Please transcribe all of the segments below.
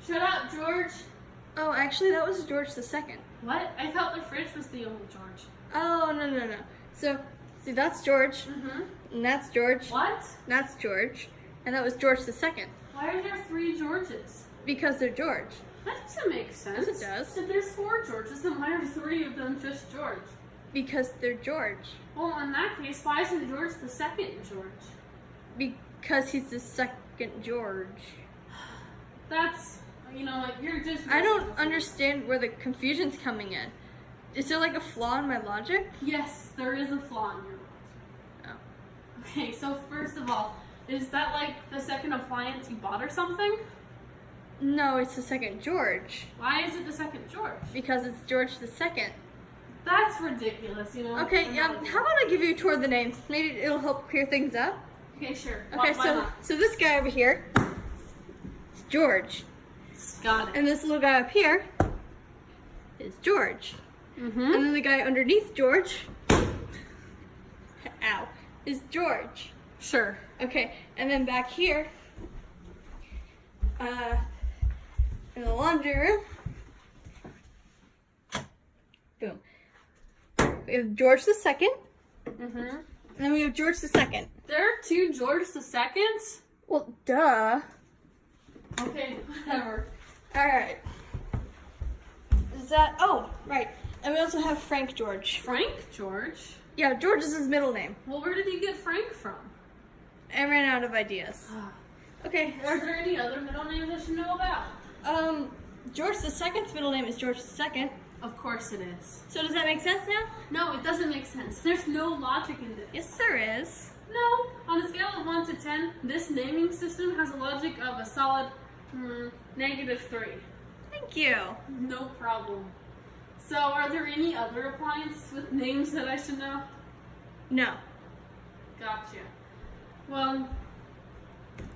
Shut up, George. Oh, actually, that was George the Second. What? I thought the fridge was the only George. Oh, no. So, see, that's George, Mm-hmm. and that's George, What? and that's George, and that was George the Second. Why are there 3 Georges? Because they're George. That doesn't make sense. Yes, it does. If there's 4 Georges, then why are 3 of them just George? Because they're George. Well, in that case, why isn't George the second George? Because he's the second George. That's, you know, like, you're just... I don't understand where the confusion's coming in. Is there like a flaw in my logic? Yes, there is a flaw in your logic. Oh. Okay, so first of all, is that like the second appliance you bought or something? No, it's the second George. Why is it the second George? Because it's George the Second. That's ridiculous, you know? Okay, how about I give you a tour of the names? Maybe it'll help clear things up. Okay, sure. Okay, Why so not? this guy over here is George. Got it. And this little guy up here is George. Mm-hmm. And then the guy underneath George, ow, is George. Sure. Okay, and then back here, in the laundry room, boom. We have George the Second, Mm-hmm. and then we have George the Second. There are 2 George the seconds? Well, duh. Okay, whatever. All right. Is that? Oh, right. And we also have Frank George. Frank George? Yeah, George is his middle name. Well, where did you get Frank from? I ran out of ideas. Okay. Are there any other middle names I should know about? George the Second's middle name is George the Second. Of course it is. So does that make sense now? No, it doesn't make sense. There's no logic in this. Yes, there is. No. On a scale of 1 to 10, this naming system has a logic of a solid -3. Thank you. No problem. So, are there any other appliances with names that I should know? No. Gotcha. Well,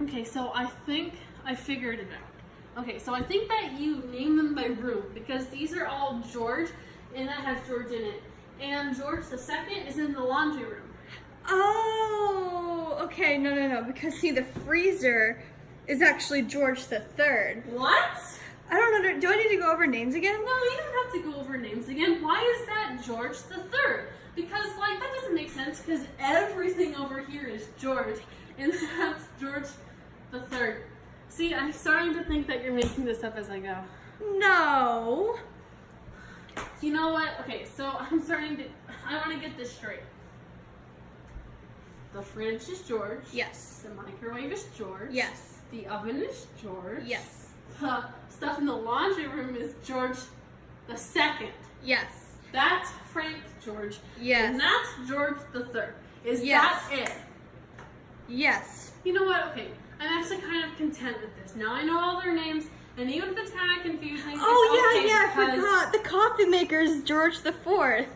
okay, so I think I figured it out. Okay, so I think that you name them by room because these are all George, and that has George in it. And George the Second is in the laundry room. Oh, okay. No. Because see, the freezer is actually George the Third. What? I don't know. Do I need to go over names again? No, you don't have to go over names again. Why is that George the Third? Because, like, that doesn't make sense because everything over here is George, and that's George the Third. See, I'm starting to think that you're making this up as I go. No. You know what? Okay, so I want to get this straight. The fridge is George. Yes. The microwave is George. Yes. The oven is George. Yes. The stuff in the laundry room is George the Second. Yes. That's Frank George. Yes. And that's George the Third. Is Yes. that it? Yes. You know what? Okay, I'm actually kind of content with this. Now I know all their names, and even if it's kind of confusing, Oh it's okay yeah, I because forgot. The coffee maker is George the Fourth.